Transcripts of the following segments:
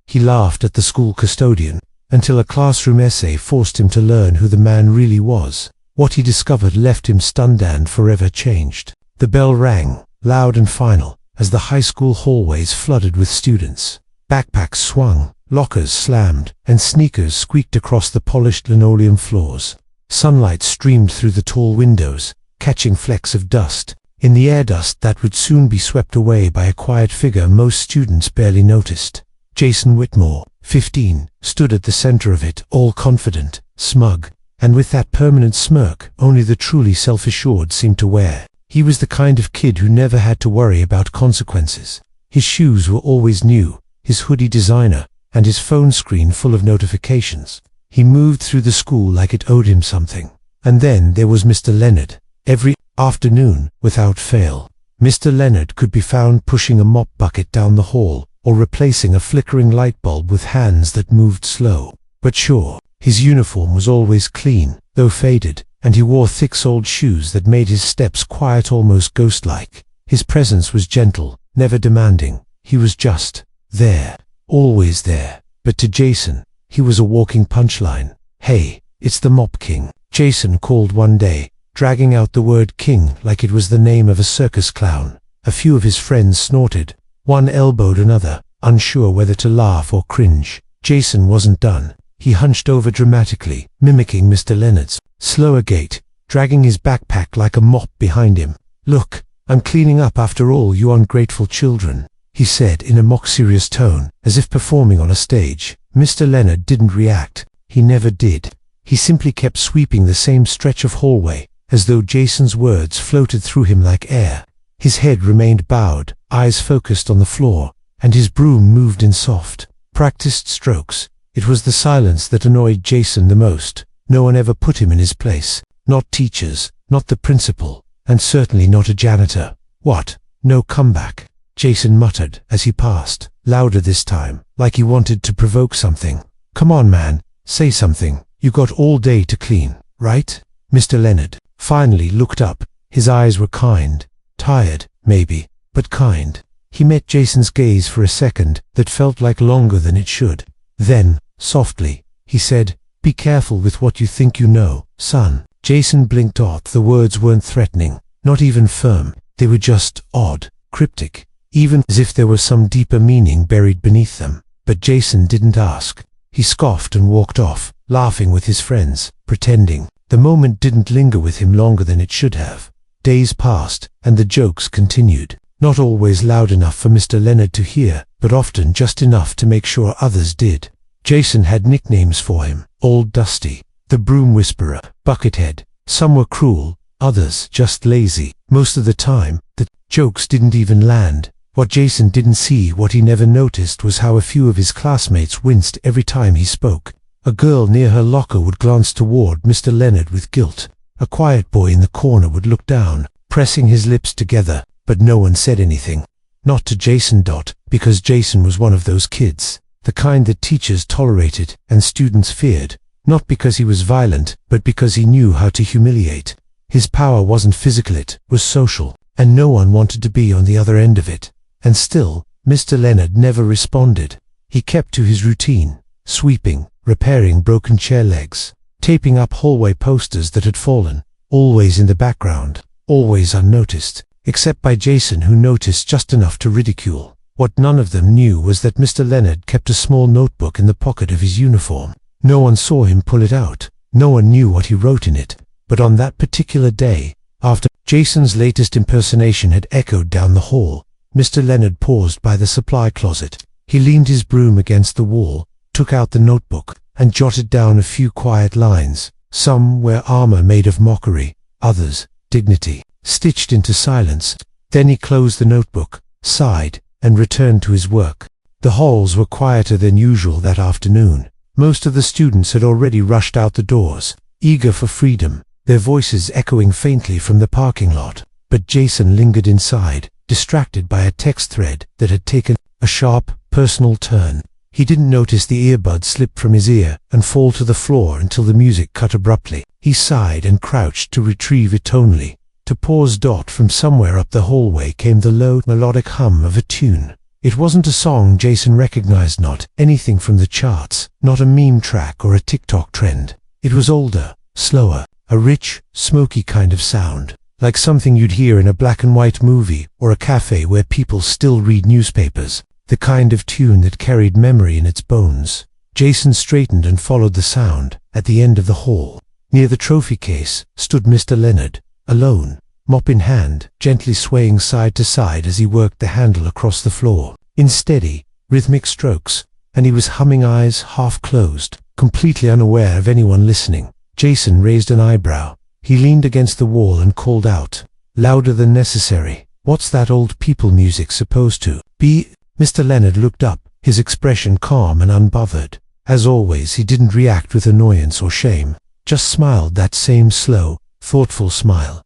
He laughed at the school custodian, until a classroom essay forced him to learn who the man really was. What he discovered left him stunned and forever changed. The bell rang, loud and final, as the high school hallways flooded with students. Backpacks swung, lockers slammed, and sneakers squeaked across the polished linoleum floors. Sunlight streamed through the tall windows, catching flecks of dust. In the air, dust that would soon be swept away by a quiet figure most students barely noticed. Jason Whitmore, 15, stood at the center of it, all confident, smug, and with that permanent smirk only the truly self-assured seemed to wear. He was the kind of kid who never had to worry about consequences. His shoes were always new, his hoodie designer, and his phone screen full of notifications. He moved through the school like it owed him something. And then there was Mr. Leonard. Every afternoon, without fail, Mr. Leonard could be found pushing a mop bucket down the hall, or replacing a flickering light bulb with hands that moved slow. But sure, his uniform was always clean, though faded, and he wore thick soled shoes that made his steps quiet, almost ghost-like. His presence was gentle, never demanding. He was just there, always there. But to Jason, he was a walking punchline. "Hey, it's the Mop King," Jason called one day, dragging out the word king like it was the name of a circus clown. A few of his friends snorted. One elbowed another, unsure whether to laugh or cringe. Jason wasn't done. He hunched over dramatically, mimicking Mr. Leonard's slower gait, dragging his backpack like a mop behind him. "Look, I'm cleaning up after all you ungrateful children," he said in a mock-serious tone, as if performing on a stage. Mr. Leonard didn't react. He never did. He simply kept sweeping the same stretch of hallway, as though Jason's words floated through him like air. His head remained bowed, eyes focused on the floor, and his broom moved in soft, practiced strokes. It was the silence that annoyed Jason the most. No one ever put him in his place. Not teachers, not the principal, and certainly not a janitor. "What? No comeback?" Jason muttered as he passed, louder this time, like he wanted to provoke something. "Come on, man, say something. You got all day to clean, right?" Mr. Leonard finally looked up. His eyes were kind. Tired, maybe, but kind. He met Jason's gaze for a second that felt like longer than it should. Then, softly, he said, "Be careful with what you think you know, son." Jason blinked off. The words weren't threatening, not even firm. They were just odd, cryptic, even as if there was some deeper meaning buried beneath them. But Jason didn't ask. He scoffed and walked off, laughing with his friends, pretending. The moment didn't linger with him longer than it should have. Days passed, and the jokes continued. Not always loud enough for Mr. Leonard to hear, but often just enough to make sure others did. Jason had nicknames for him: Old Dusty, the Broom Whisperer, Buckethead. Some were cruel, others just lazy. Most of the time, the jokes didn't even land. What Jason didn't see, what he never noticed, was how a few of his classmates winced every time he spoke. A girl near her locker would glance toward Mr. Leonard with guilt. A quiet boy in the corner would look down, pressing his lips together, but no one said anything. Not to Jason. Because Jason was one of those kids, the kind that teachers tolerated and students feared, not because he was violent, but because he knew how to humiliate. His power wasn't physical, it was social, and no one wanted to be on the other end of it. And still, Mr. Leonard never responded. He kept to his routine, sweeping, repairing broken chair legs, taping up hallway posters that had fallen, always in the background, always unnoticed, except by Jason, who noticed just enough to ridicule. What none of them knew was that Mr. Leonard kept a small notebook in the pocket of his uniform. No one saw him pull it out. No one knew what he wrote in it. But on that particular day, after Jason's latest impersonation had echoed down the hall, Mr. Leonard paused by the supply closet. He leaned his broom against the wall, took out the notebook, and jotted down a few quiet lines. Some were armor made of mockery, others dignity, stitched into silence. Then he closed the notebook, sighed, and returned to his work. The halls were quieter than usual that afternoon. Most of the students had already rushed out the doors, eager for freedom, their voices echoing faintly from the parking lot. But Jason lingered inside, distracted by a text thread that had taken a sharp, personal turn. He didn't notice the earbud slip from his ear and fall to the floor until the music cut abruptly. He sighed and crouched to retrieve it tonally. To pause. From somewhere up the hallway came the low, melodic hum of a tune. It wasn't a song Jason recognized, not anything from the charts, not a meme track or a TikTok trend. It was older, slower, a rich, smoky kind of sound, like something you'd hear in a black and white movie or a cafe where people still read newspapers, the kind of tune that carried memory in its bones. Jason straightened and followed the sound. At the end of the hall, near the trophy case, stood Mr. Leonard, alone, mop in hand, gently swaying side to side as he worked the handle across the floor, in steady, rhythmic strokes, and he was humming, eyes half closed, completely unaware of anyone listening. Jason raised an eyebrow. He leaned against the wall and called out, louder than necessary, "What's that old people music supposed to be?" Mr. Leonard looked up, his expression calm and unbothered. As always, he didn't react with annoyance or shame, just smiled, that same slow, thoughtful smile,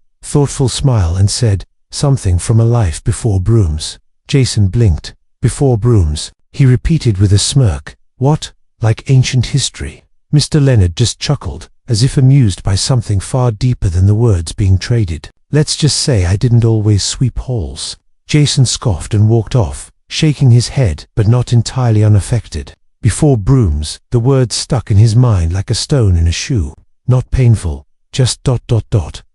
and said, "Something from a life before brooms." Jason blinked. "Before brooms," he repeated with a smirk. "What, like ancient history?" Mr. Leonard just chuckled, as if amused by something far deeper than the words being traded. "Let's just say I didn't always sweep halls." Jason scoffed and walked off, shaking his head, but not entirely unaffected. Before brooms, the words stuck in his mind like a stone in a shoe. Not painful, just ...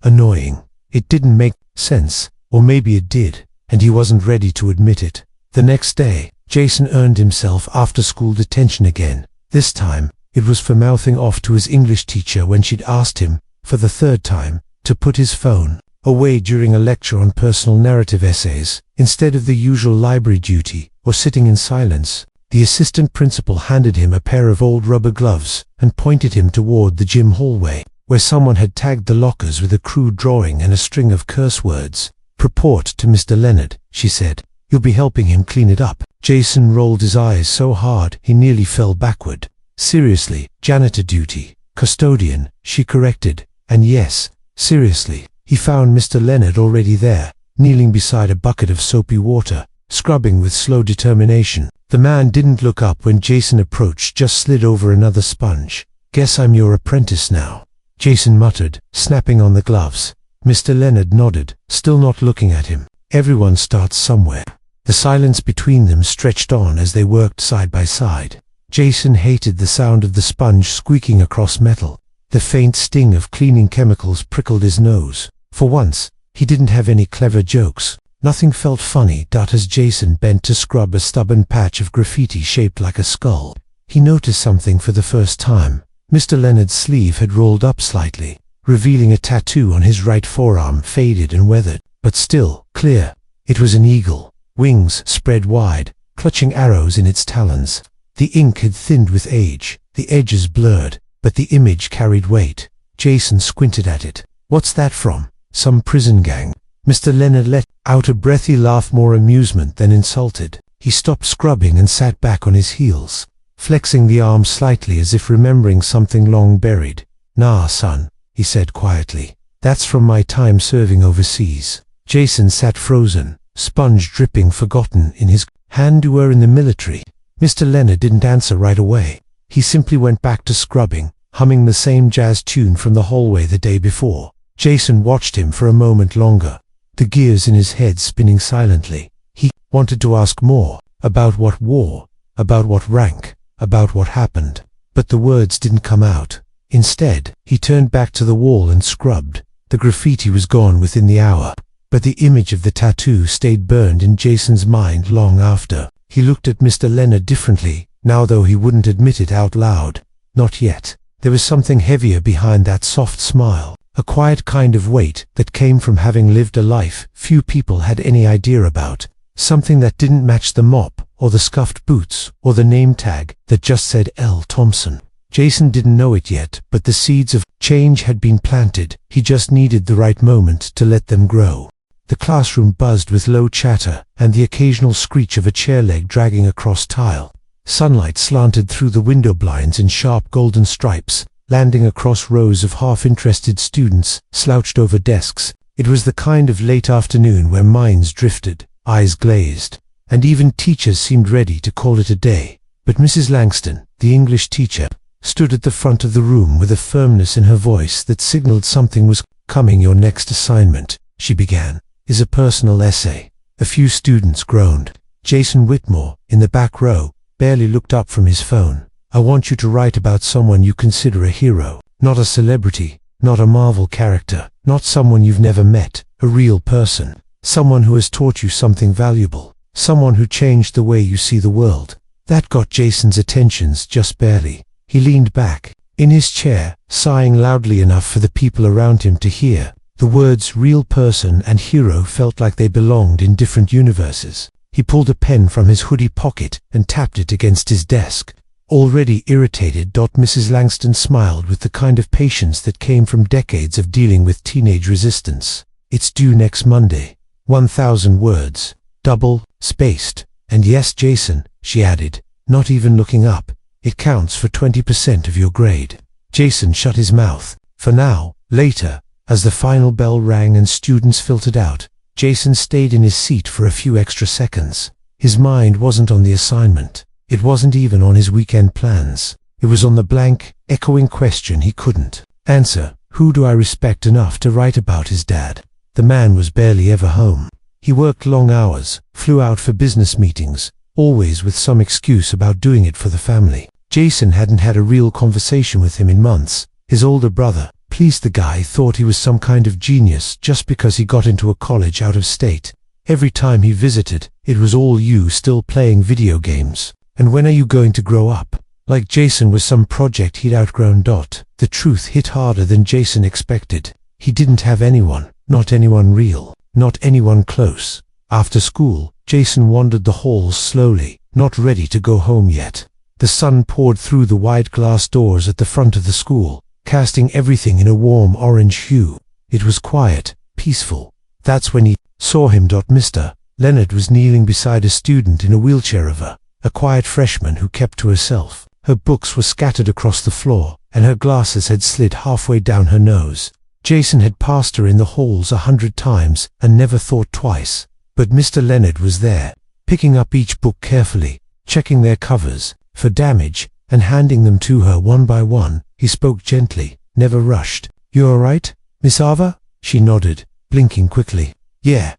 annoying. It didn't make sense, or maybe it did, and he wasn't ready to admit it. The next day, Jason earned himself after-school detention again. This time, it was for mouthing off to his English teacher when she'd asked him, for the third time, to put his phone away during a lecture on personal narrative essays. Instead of the usual library duty, or sitting in silence, the assistant principal handed him a pair of old rubber gloves and pointed him toward the gym hallway, where someone had tagged the lockers with a crude drawing and a string of curse words. "Report to Mr. Leonard," she said. "You'll be helping him clean it up." Jason rolled his eyes so hard he nearly fell backward. "Seriously, janitor duty, custodian," she corrected. And yes, seriously, he found Mr. Leonard already there, kneeling beside a bucket of soapy water, scrubbing with slow determination. The man didn't look up when Jason approached, just slid over another sponge. "Guess I'm your apprentice now," Jason muttered, snapping on the gloves. Mr. Leonard nodded, still not looking at him. Everyone starts somewhere. The silence between them stretched on as they worked side by side. Jason hated the sound of the sponge squeaking across metal. The faint sting of cleaning chemicals prickled his nose. For once, he didn't have any clever jokes. Nothing felt funny. As Jason bent to scrub a stubborn patch of graffiti shaped like a skull, he noticed something for the first time. Mr. Leonard's sleeve had rolled up slightly, revealing a tattoo on his right forearm, faded and weathered, but still clear. It was an eagle, wings spread wide, clutching arrows in its talons. The ink had thinned with age, the edges blurred, but the image carried weight. Jason squinted at it. "What's that from? Some prison gang?" Mr. Leonard let out a breathy laugh, more amusement than insulted. He stopped scrubbing and sat back on his heels, flexing the arm slightly as if remembering something long buried. "Nah, son," he said quietly. "That's from my time serving overseas." Jason sat frozen, sponge dripping forgotten in his hand. "You were in the military?" Mr. Leonard didn't answer right away. He simply went back to scrubbing, humming the same jazz tune from the hallway the day before. Jason watched him for a moment longer, the gears in his head spinning silently. He wanted to ask more, about what war, about what rank, about what happened, but the words didn't come out. Instead, he turned back to the wall and scrubbed. The graffiti was gone within the hour, but the image of the tattoo stayed burned in Jason's mind long after. He looked at Mr. Leonard differently, now, though he wouldn't admit it out loud. Not yet. There was something heavier behind that soft smile, a quiet kind of weight that came from having lived a life few people had any idea about, something that didn't match the mop, or the scuffed boots, or the name tag that just said L. Thompson. Jason didn't know it yet, but the seeds of change had been planted. He just needed the right moment to let them grow. The classroom buzzed with low chatter and the occasional screech of a chair leg dragging across tile. Sunlight slanted through the window blinds in sharp golden stripes, landing across rows of half-interested students slouched over desks. It was the kind of late afternoon where minds drifted, eyes glazed, and even teachers seemed ready to call it a day. But Mrs. Langston, the English teacher, stood at the front of the room with a firmness in her voice that signaled something was coming. "Your next assignment," she began, "is a personal essay." A few students groaned. Jason Whitmore, in the back row, barely looked up from his phone. I want you to write about someone you consider a hero. Not a celebrity, not a Marvel character, not someone you've never met, a real person. Someone who has taught you something valuable. Someone who changed the way you see the world. That got Jason's attention just barely. He leaned back in his chair, sighing loudly enough for the people around him to hear. The words real person and hero felt like they belonged in different universes. He pulled a pen from his hoodie pocket and tapped it against his desk. Already irritated, Mrs. Langston smiled with the kind of patience that came from decades of dealing with teenage resistance. It's due next Monday. 1,000 words. Double, spaced. And yes, Jason, she added, not even looking up, it counts for 20% of your grade. Jason shut his mouth. For now. Later, as the final bell rang and students filtered out, Jason stayed in his seat for a few extra seconds. His mind wasn't on the assignment. It wasn't even on his weekend plans. It was on the blank, echoing question he couldn't answer. Who do I respect enough to write about his dad? The man was barely ever home. He worked long hours, flew out for business meetings, always with some excuse about doing it for the family. Jason hadn't had a real conversation with him in months. His older brother, pleased the guy, thought he was some kind of genius just because he got into a college out of state. Every time he visited, it was all you still playing video games. And when are you going to grow up? Like Jason was some project he'd outgrown. The truth hit harder than Jason expected. He didn't have anyone, not anyone real, not anyone close. After school, Jason wandered the halls slowly, not ready to go home yet. The sun poured through the wide glass doors at the front of the school, casting everything in a warm orange hue. It was quiet, peaceful. That's when he saw him. Mr. Leonard was kneeling beside a student in a wheelchair of a quiet freshman who kept to herself. Her books were scattered across the floor, and her glasses had slid halfway down her nose. Jason had passed her in the halls 100 times and never thought twice. But Mr. Leonard was there, picking up each book carefully, checking their covers for damage, and handing them to her one by one. He spoke gently, never rushed. You all right, Miss Ava? She nodded, blinking quickly. Yeah,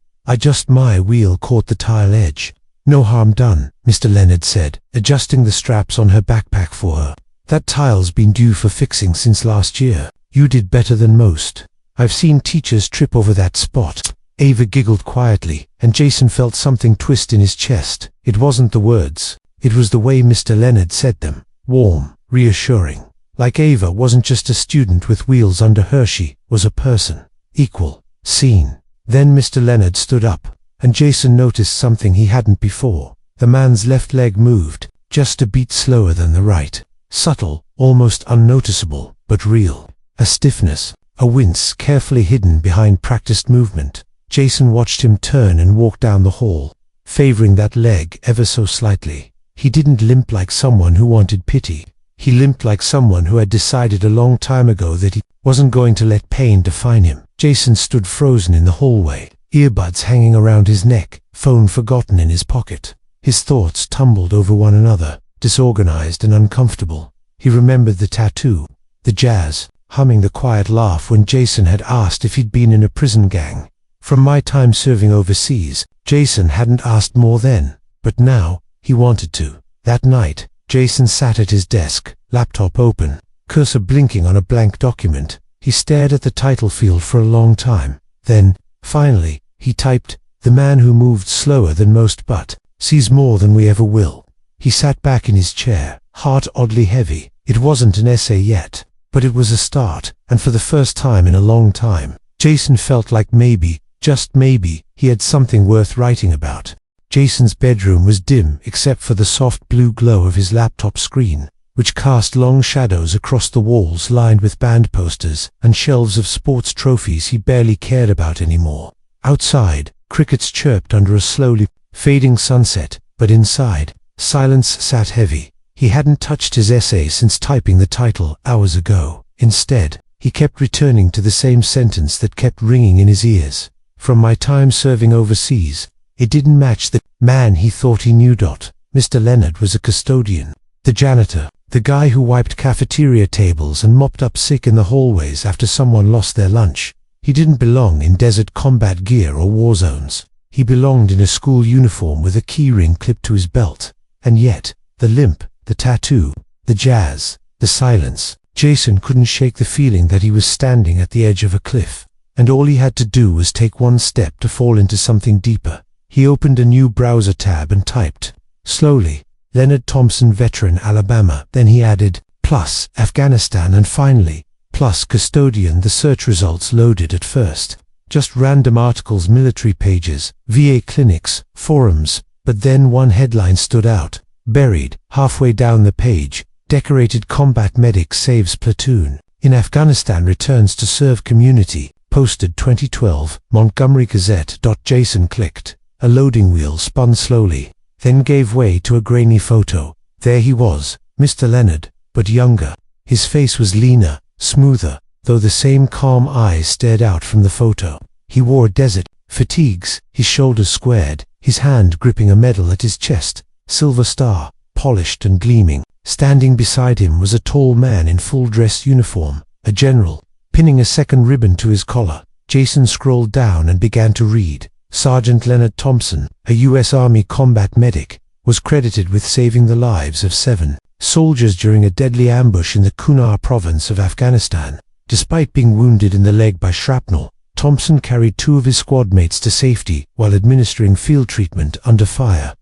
my wheel caught the tile edge. No harm done, Mr. Leonard said, adjusting the straps on her backpack for her. That tile's been due for fixing since last year. You did better than most. I've seen teachers trip over that spot. Ava giggled quietly, and Jason felt something twist in his chest. It wasn't the words. It was the way Mr. Leonard said them. Warm, reassuring. Like Ava wasn't just a student with wheels under her, she was a person. Equal. Seen. Then Mr. Leonard stood up, and Jason noticed something he hadn't before. The man's left leg moved, just a beat slower than the right. Subtle, almost unnoticeable, but real. A stiffness, a wince carefully hidden behind practiced movement. Jason watched him turn and walk down the hall, favoring that leg ever so slightly. He didn't limp like someone who wanted pity. He limped like someone who had decided a long time ago that he wasn't going to let pain define him. Jason stood frozen in the hallway, earbuds hanging around his neck, phone forgotten in his pocket. His thoughts tumbled over one another, disorganized and uncomfortable. He remembered the tattoo, the jazz, humming the quiet laugh when Jason had asked if he'd been in a prison gang. From my time serving overseas, Jason hadn't asked more then, but now, he wanted to. That night, Jason sat at his desk, laptop open, cursor blinking on a blank document. He stared at the title field for a long time. Then, finally, he typed, "The man who moved slower than most but sees more than we ever will." He sat back in his chair, heart oddly heavy. It wasn't an essay yet, but it was a start, and for the first time in a long time, Jason felt like maybe, just maybe, he had something worth writing about. Jason's bedroom was dim except for the soft blue glow of his laptop screen, which cast long shadows across the walls lined with band posters and shelves of sports trophies he barely cared about anymore. Outside, crickets chirped under a slowly fading sunset, but inside, silence sat heavy. He hadn't touched his essay since typing the title hours ago. Instead, he kept returning to the same sentence that kept ringing in his ears. From my time serving overseas, it didn't match the man he thought he knew. Mr. Leonard was a custodian, the janitor, the guy who wiped cafeteria tables and mopped up sick in the hallways after someone lost their lunch. He didn't belong in desert combat gear or war zones. He belonged in a school uniform with a keyring clipped to his belt. And yet, the limp, the tattoo, the jazz, the silence. Jason couldn't shake the feeling that he was standing at the edge of a cliff, and all he had to do was take one step to fall into something deeper. He opened a new browser tab and typed, slowly, Leonard Thompson, veteran, Alabama. Then he added, plus, Afghanistan, and finally, plus Custodian. The search results loaded at first. Just random articles, military pages, VA clinics, forums, but then one headline stood out. Buried, halfway down the page, decorated combat medic saves platoon. In Afghanistan, returns to serve community. Posted 2012, Montgomery Gazette. Jason clicked. A loading wheel spun slowly, then gave way to a grainy photo. There he was, Mr. Leonard, but younger. His face was leaner, smoother, though the same calm eyes stared out from the photo. He wore desert fatigues, his shoulders squared, his hand gripping a medal at his chest, silver star, polished and gleaming. Standing beside him was a tall man in full-dress uniform, a general, pinning a second ribbon to his collar. Jason scrolled down and began to read. Sergeant Leonard Thompson, a U.S. Army combat medic, was credited with saving the lives of 7 soldiers during a deadly ambush in the Kunar province of Afghanistan. Despite being wounded in the leg by shrapnel, Thompson carried 2 of his squad mates to safety while administering field treatment under fire.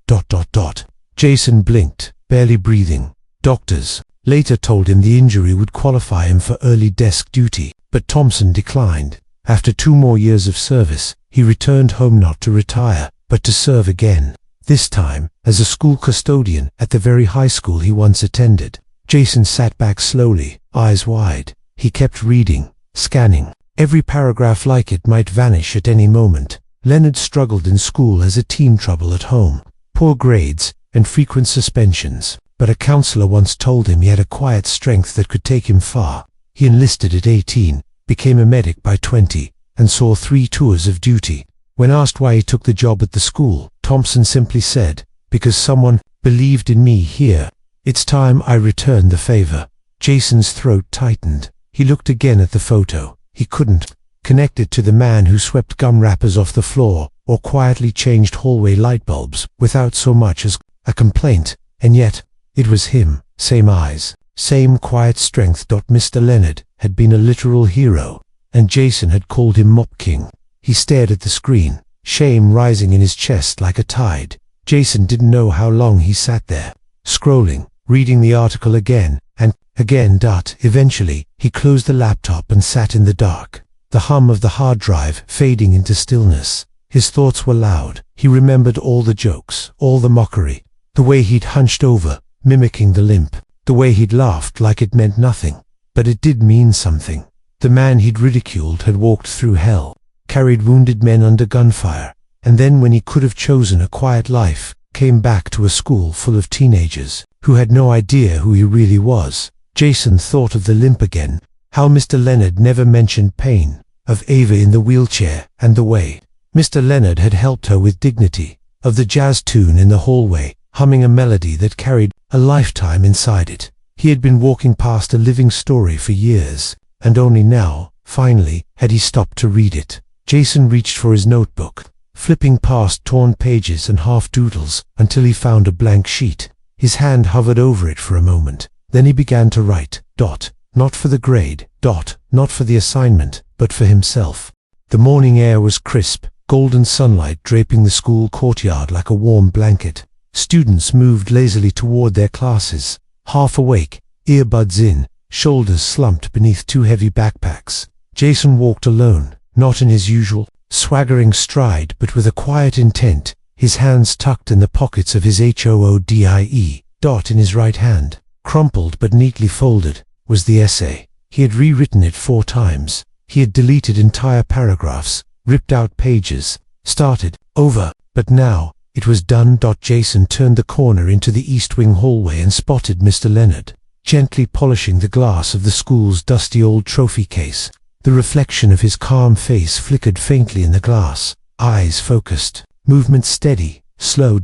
Jason blinked, barely breathing. Doctors later told him the injury would qualify him for early desk duty, but Thompson declined. After 2 more years of service, he returned home not to retire, but to serve again, this time as a school custodian at the very high school he once attended. Jason sat back slowly, eyes wide. He kept reading, scanning. Every paragraph like it might vanish at any moment. Leonard struggled in school as a teen, trouble at home, poor grades, and frequent suspensions. But a counselor once told him he had a quiet strength that could take him far. He enlisted at 18, became a medic by 20, and saw 3 tours of duty. When asked why he took the job at the school, Thompson simply said, because someone believed in me here. It's time I returned the favor. Jason's throat tightened. He looked again at the photo. He couldn't connect it to the man who swept gum wrappers off the floor or quietly changed hallway light bulbs without so much as a complaint, and yet it was him. Same eyes, same quiet strength. Mr. Leonard had been a literal hero, and Jason had called him Mop King. He stared at the screen, shame rising in his chest like a tide. Jason didn't know how long he sat there, scrolling, reading the article again and again. Eventually, he closed the laptop and sat in the dark, the hum of the hard drive fading into stillness. His thoughts were loud. He remembered all the jokes, all the mockery, the way he'd hunched over, mimicking the limp, the way he'd laughed like it meant nothing. But it did mean something. The man he'd ridiculed had walked through hell, carried wounded men under gunfire, and then, when he could have chosen a quiet life, came back to a school full of teenagers who had no idea who he really was. Jason thought of the limp again, how Mr. Leonard never mentioned pain, of Ava in the wheelchair, and the way Mr. Leonard had helped her with dignity, of the jazz tune in the hallway, humming a melody that carried a lifetime inside it. He had been walking past a living story for years, and only now, finally, had he stopped to read it. Jason reached for his notebook, flipping past torn pages and half-doodles until he found a blank sheet. His hand hovered over it for a moment. Then he began to write, not for the grade, not for the assignment, but for himself. The morning air was crisp, golden sunlight draping the school courtyard like a warm blanket. Students moved lazily toward their classes, half awake, earbuds in, shoulders slumped beneath 2 heavy backpacks. Jason walked alone, not in his usual swaggering stride, but with a quiet intent, his hands tucked in the pockets of his HOODIE. In his right hand, crumpled but neatly folded, was the essay. He had rewritten it 4 times. He had deleted entire paragraphs, ripped out pages, started over, but now it was done. Jason turned the corner into the East Wing hallway and spotted Mr. Leonard, gently polishing the glass of the school's dusty old trophy case. The reflection of his calm face flickered faintly in the glass, eyes focused, movement steady, slow.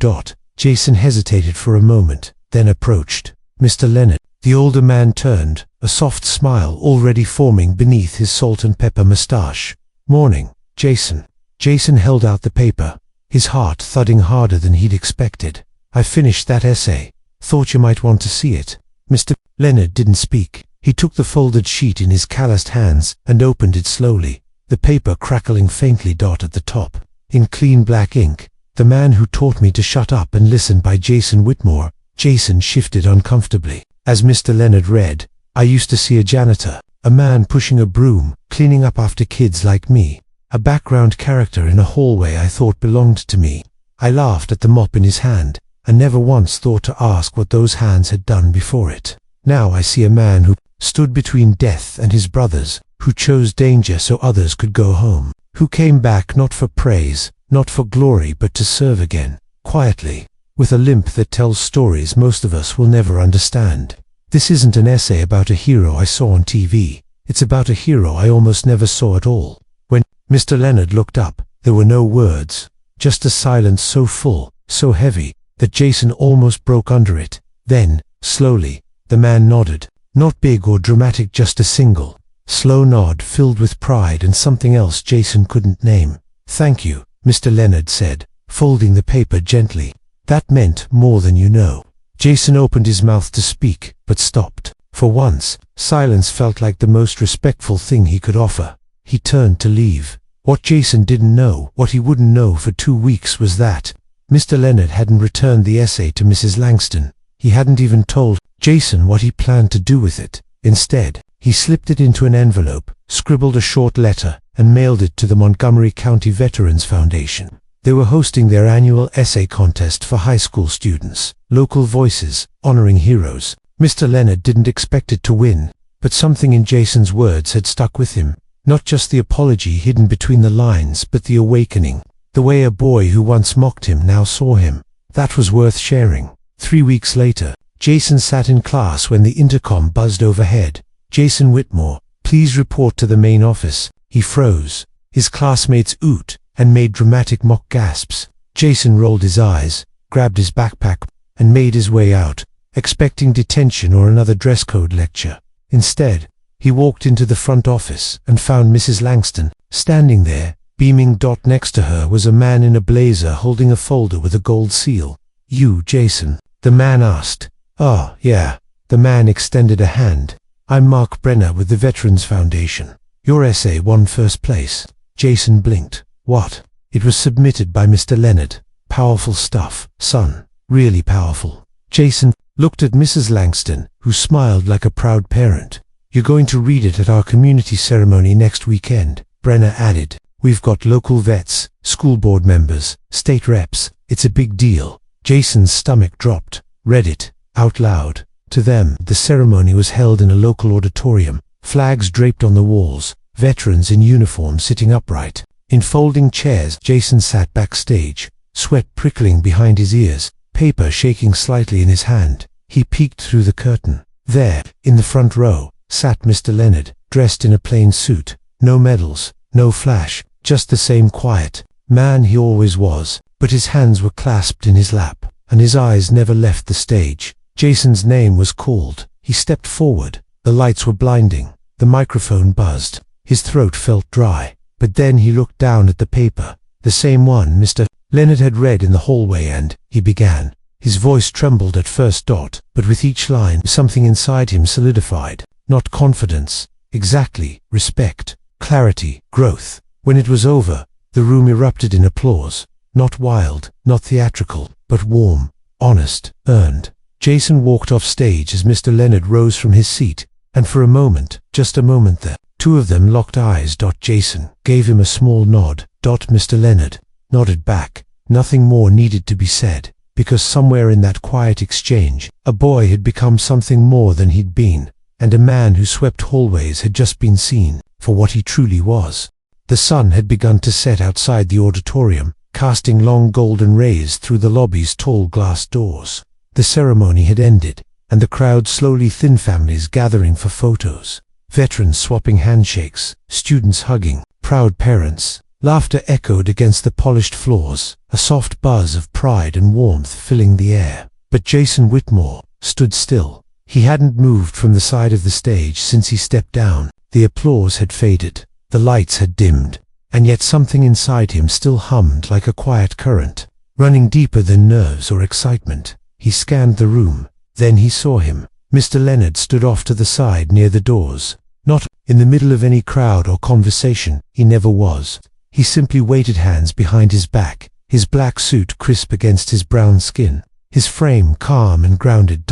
Jason hesitated for a moment, then approached Mr. Leonard. The older man turned, a soft smile already forming beneath his salt and pepper mustache. "Morning, Jason." Jason held out the paper. his heart thudding harder than he'd expected. "I finished that essay. Thought you might want to see it." Mr. Leonard didn't speak. He took the folded sheet in his calloused hands and opened it slowly, the paper crackling faintly at the top. In clean black ink, "The Man Who Taught Me to Shut Up and Listen" by Jason Whitmore. Jason shifted uncomfortably. As Mr. Leonard read, "I used to see a janitor, a man pushing a broom, cleaning up after kids like me, a background character in a hallway I thought belonged to me. I laughed at the mop in his hand, and never once thought to ask what those hands had done before it. Now I see a man who stood between death and his brothers, who chose danger so others could go home, who came back not for praise, not for glory, but to serve again, quietly, with a limp that tells stories most of us will never understand. This isn't an essay about a hero I saw on TV. It's about a hero I almost never saw at all." When Mr. Leonard looked up, there were no words, just a silence so full, so heavy, that Jason almost broke under it. Then, slowly, the man nodded. Not big or dramatic, just a single, slow nod filled with pride and something else Jason couldn't name. "Thank you," Mr. Leonard said, folding the paper gently. "That meant more than you know." Jason opened his mouth to speak, but stopped. For once, silence felt like the most respectful thing he could offer. He turned to leave. What Jason didn't know, what he wouldn't know for 2 weeks, was that Mr. Leonard hadn't returned the essay to Mrs. Langston. He hadn't even told Jason what he planned to do with it. Instead, he slipped it into an envelope, scribbled a short letter, and mailed it to the Montgomery County Veterans Foundation. They were hosting their annual essay contest for high school students, Local Voices, honoring heroes. Mr. Leonard didn't expect it to win, but something in Jason's words had stuck with him. Not just the apology hidden between the lines, but the awakening. The way a boy who once mocked him now saw him. That was worth sharing. 3 weeks later, Jason sat in class when the intercom buzzed overhead. "Jason Whitmore, please report to the main office." He froze. His classmates oot and made dramatic mock gasps. Jason rolled his eyes, grabbed his backpack, and made his way out, expecting detention or another dress code lecture. Instead, he walked into the front office and found Mrs. Langston standing there, beaming. Next to her was a man in a blazer holding a folder with a gold seal. "You, Jason?" the man asked. "Oh, yeah." The man extended a hand. "I'm Mark Brenner with the Veterans Foundation. Your essay won first place." Jason blinked. "What?" "It was submitted by Mr. Leonard. Powerful stuff, son. Really powerful." Jason looked at Mrs. Langston, who smiled like a proud parent. "You're going to read it at our community ceremony next weekend," Brenner added. "We've got local vets, school board members, state reps. It's a big deal." Jason's stomach dropped. Read it, out loud. To them, the ceremony was held in a local auditorium, flags draped on the walls, veterans in uniform sitting upright. In folding chairs, Jason sat backstage, sweat prickling behind his ears, paper shaking slightly in his hand. He peeked through the curtain. There, in the front row, sat Mr. Leonard, dressed in a plain suit. No medals, no flash, just the same quiet man he always was, but his hands were clasped in his lap, and his eyes never left the stage. Jason's name was called. He stepped forward. The lights were blinding. The microphone buzzed. His throat felt dry. But then he looked down at the paper, the same one Mr. Leonard had read in the hallway, and he began. His voice trembled at first, but with each line something inside him solidified. Not confidence, exactly, respect, clarity, growth. When it was over, the room erupted in applause. Not wild, not theatrical, but warm, honest, earned. Jason walked off stage as Mr. Leonard rose from his seat, and for a moment, just a moment, the two of them locked eyes. Jason gave him a small nod. Mr. Leonard nodded back. Nothing more needed to be said, because somewhere in that quiet exchange, a boy had become something more than he'd been, and a man who swept hallways had just been seen for what he truly was. The sun had begun to set outside the auditorium, casting long golden rays through the lobby's tall glass doors. The ceremony had ended, and the crowd slowly thinned, families gathering for photos, veterans swapping handshakes, students hugging, proud parents. Laughter echoed against the polished floors, a soft buzz of pride and warmth filling the air. But Jason Whitmore stood still. He hadn't moved from the side of the stage since he stepped down. The applause had faded. The lights had dimmed. and yet something inside him still hummed like a quiet current, running deeper than nerves or excitement. He scanned the room. Then he saw him. Mr. Leonard stood off to the side near the doors. Not in the middle of any crowd or conversation. He never was. He simply waited, hands behind his back, his black suit crisp against his brown skin, his frame calm and grounded.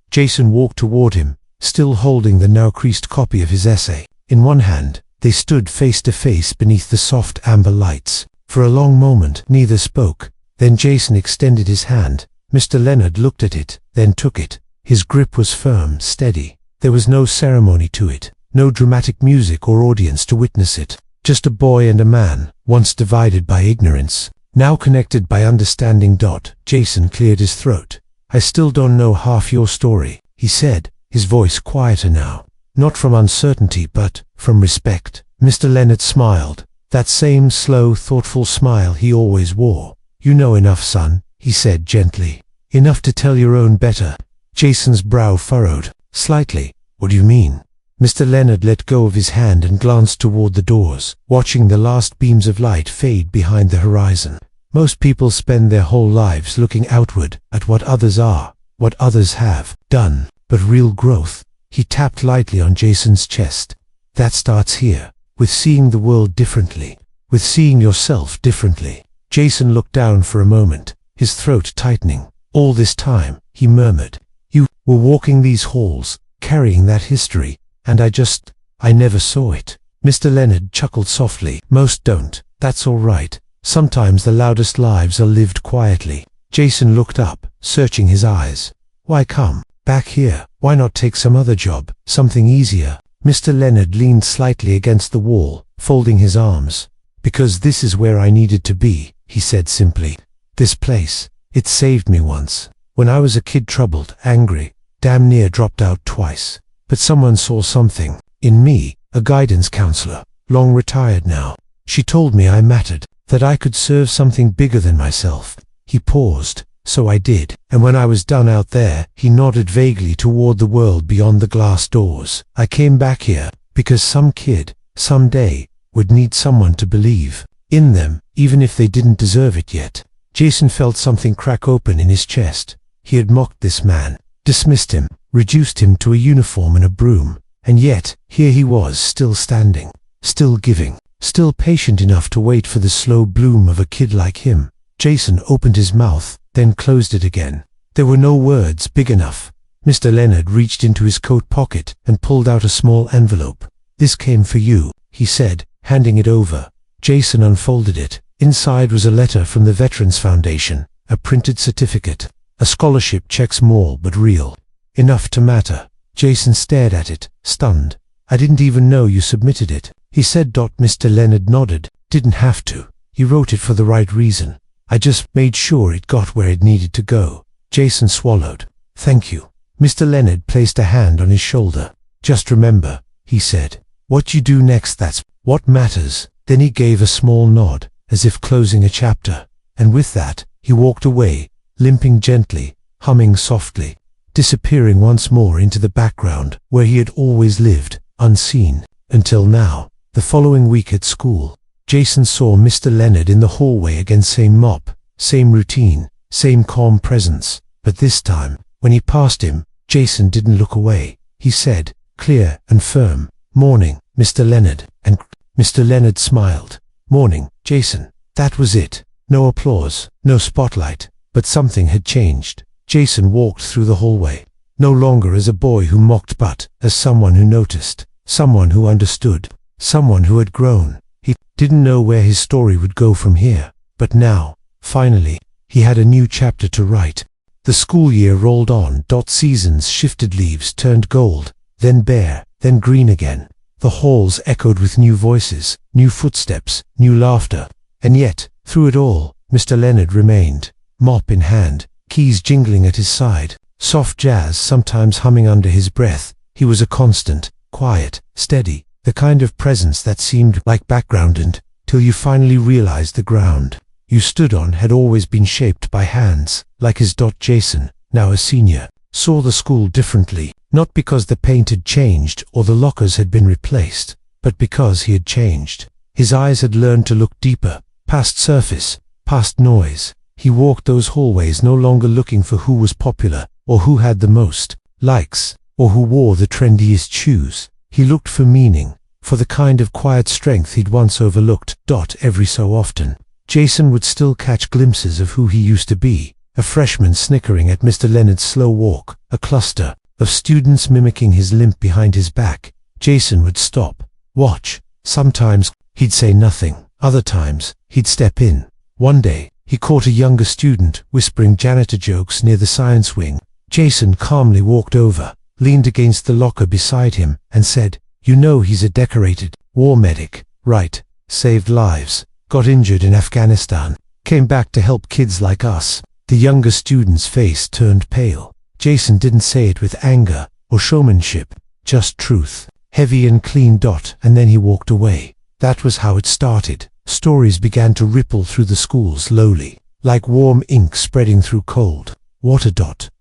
Jason walked toward him, still holding the now creased copy of his essay. In one hand, they stood face to face beneath the soft amber lights. For a long moment, neither spoke. Then Jason extended his hand. Mr. Leonard looked at it, then took it. His grip was firm, steady. There was no ceremony to it, no dramatic music or audience to witness it. Just a boy and a man, once divided by ignorance, now connected by understanding. Jason cleared his throat. "I still don't know half your story," he said, his voice quieter now. Not from uncertainty, but from respect. Mr. Leonard smiled, that same slow, thoughtful smile he always wore. "You know enough, son," he said gently. "Enough to tell your own better." Jason's brow furrowed slightly. "What do you mean?" Mr. Leonard let go of his hand and glanced toward the doors, watching the last beams of light fade behind the horizon. "Most people spend their whole lives looking outward at what others are, what others have done. But real growth," he tapped lightly on Jason's chest, "that starts here, with seeing the world differently, with seeing yourself differently." Jason looked down for a moment, his throat tightening. "All this time," he murmured, "you were walking these halls, carrying that history, and I never saw it." Mr. Leonard chuckled softly. "Most don't. That's all right. Sometimes the loudest lives are lived quietly." Jason looked up, searching his eyes. "Why come back here? Why not take some other job, something easier?" Mr. Leonard leaned slightly against the wall, folding his arms. "Because this is where I needed to be," he said simply. "This place, it saved me once. When I was a kid, troubled, angry, damn near dropped out twice. But someone saw something in me, a guidance counselor, long retired now. She told me I mattered, that I could serve something bigger than myself." He paused. "So I did. And when I was done out there," he nodded vaguely toward the world beyond the glass doors, "I came back here, because some kid, someday, would need someone to believe in them, even if they didn't deserve it yet." Jason felt something crack open in his chest. He had mocked this man, dismissed him, reduced him to a uniform and a broom, and yet, here he was, still standing, still giving, still patient enough to wait for the slow bloom of a kid like him. Jason opened his mouth, then closed it again. There were no words big enough. Mr. Leonard reached into his coat pocket and pulled out a small envelope. "This came for you," he said, handing it over. Jason unfolded it. Inside was a letter from the Veterans Foundation, a printed certificate, a scholarship check, small but real, enough to matter. Jason stared at it, stunned. "I didn't even know you submitted it," he said. Mr. Leonard nodded. "Didn't have to. You wrote it for the right reason. I just made sure it got where it needed to go." Jason swallowed. "Thank you." Mr. Leonard placed a hand on his shoulder. "Just remember," he said, "what you do next, that's what matters." Then he gave a small nod, as if closing a chapter, and with that, he walked away, limping gently, humming softly, disappearing once more into the background where he had always lived, unseen, until now. The following week at school, Jason saw Mr. Leonard in the hallway again, same mop, same routine, same calm presence. But this time, when he passed him, Jason didn't look away. He said, clear and firm, "Morning, Mr. Leonard," and Mr. Leonard smiled. "Morning, Jason." That was it. No applause, no spotlight, but something had changed. Jason walked through the hallway, no longer as a boy who mocked, but as someone who noticed, someone who understood, someone who had grown. He didn't know where his story would go from here, but now, finally, he had a new chapter to write. The school year rolled on. Seasons shifted, leaves turned gold, then bare, then green again. The halls echoed with new voices, new footsteps, new laughter. And yet, through it all, Mr. Leonard remained, mop in hand, keys jingling at his side, soft jazz sometimes humming under his breath. He was a constant, quiet, steady, the kind of presence that seemed like background until you finally realized the ground you stood on had always been shaped by hands like his. Jason, now a senior, saw the school differently, not because the paint had changed or the lockers had been replaced, but because he had changed. His eyes had learned to look deeper, past surface, past noise. He walked those hallways no longer looking for who was popular, or who had the most likes, or who wore the trendiest shoes. He looked for meaning, for the kind of quiet strength he'd once overlooked. Every so often, Jason would still catch glimpses of who he used to be, a freshman snickering at Mr. Leonard's slow walk, a cluster of students mimicking his limp behind his back. Jason would stop, watch. Sometimes he'd say nothing, other times he'd step in. One day, he caught a younger student whispering janitor jokes near the science wing. Jason calmly walked over, leaned against the locker beside him, and said, "You know he's a decorated war medic, right? Saved lives, got injured in Afghanistan, came back to help kids like us." The younger student's face turned pale. Jason didn't say it with anger or showmanship, just truth, heavy and clean. And then he walked away. That was how it started. Stories began to ripple through the school slowly, like warm ink spreading through cold water.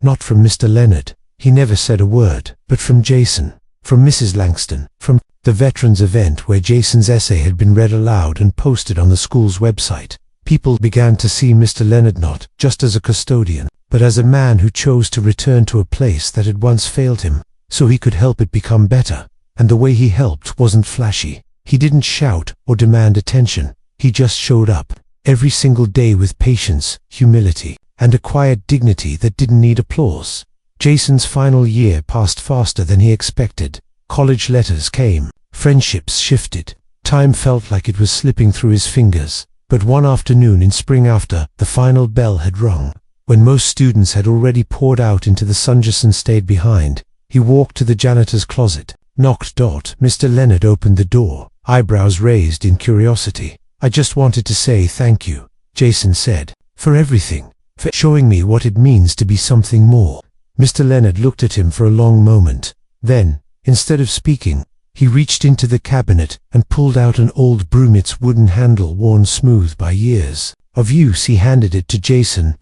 Not from Mr. Leonard, he never said a word, but from Jason, from Mrs. Langston, from the veterans event where Jason's essay had been read aloud and posted on the school's website. People began to see Mr. Leonard not just as a custodian, but as a man who chose to return to a place that had once failed him, so he could help it become better. And the way he helped wasn't flashy. He didn't shout or demand attention. He just showed up, every single day, with patience, humility, and a quiet dignity that didn't need applause. Jason's final year passed faster than he expected. College letters came, friendships shifted. Time felt like it was slipping through his fingers. But one afternoon in spring, after the final bell had rung, when most students had already poured out into the sun, Jason stayed behind. He walked to the janitor's closet, knocked. Mr. Leonard opened the door, eyebrows raised in curiosity. "I just wanted to say thank you," Jason said, "for everything, for showing me what it means to be something more." Mr. Leonard looked at him for a long moment. Then, instead of speaking, he reached into the cabinet and pulled out an old broom, its wooden handle worn smooth by years of use. He handed it to Jason.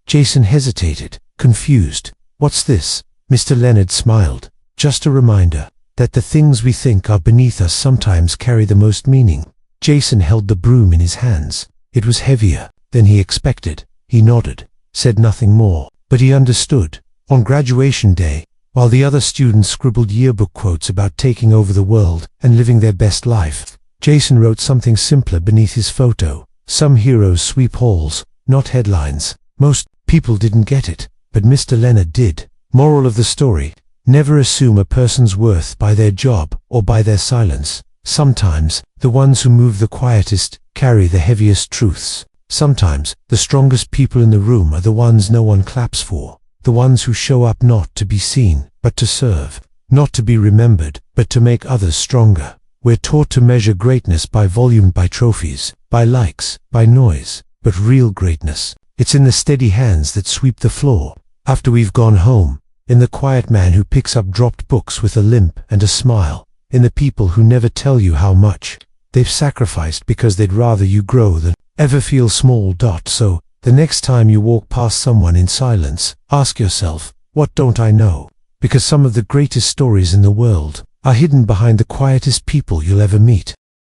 Jason hesitated, confused. "What's this?" Mr. Leonard smiled. "Just a reminder that the things we think are beneath us sometimes carry the most meaning." Jason held the broom in his hands. It was heavier than he expected. He nodded, said nothing more, but he understood. On graduation day, while the other students scribbled yearbook quotes about taking over the world and living their best life, Jason wrote something simpler beneath his photo. "Some heroes sweep halls, not headlines." Most people didn't get it, but Mr. Leonard did. Moral of the story: never assume a person's worth by their job or by their silence. Sometimes, the ones who move the quietest carry the heaviest truths. Sometimes, the strongest people in the room are the ones no one claps for. The ones who show up not to be seen, but to serve. Not to be remembered, but to make others stronger. We're taught to measure greatness by volume, by trophies, by likes, by noise. But real greatness, it's in the steady hands that sweep the floor after we've gone home. In the quiet man who picks up dropped books with a limp and a smile. In the people who never tell you how much they've sacrificed because they'd rather you grow than ever feel small. So, the next time you walk past someone in silence, ask yourself, what don't I know? Because some of the greatest stories in the world are hidden behind the quietest people you'll ever meet.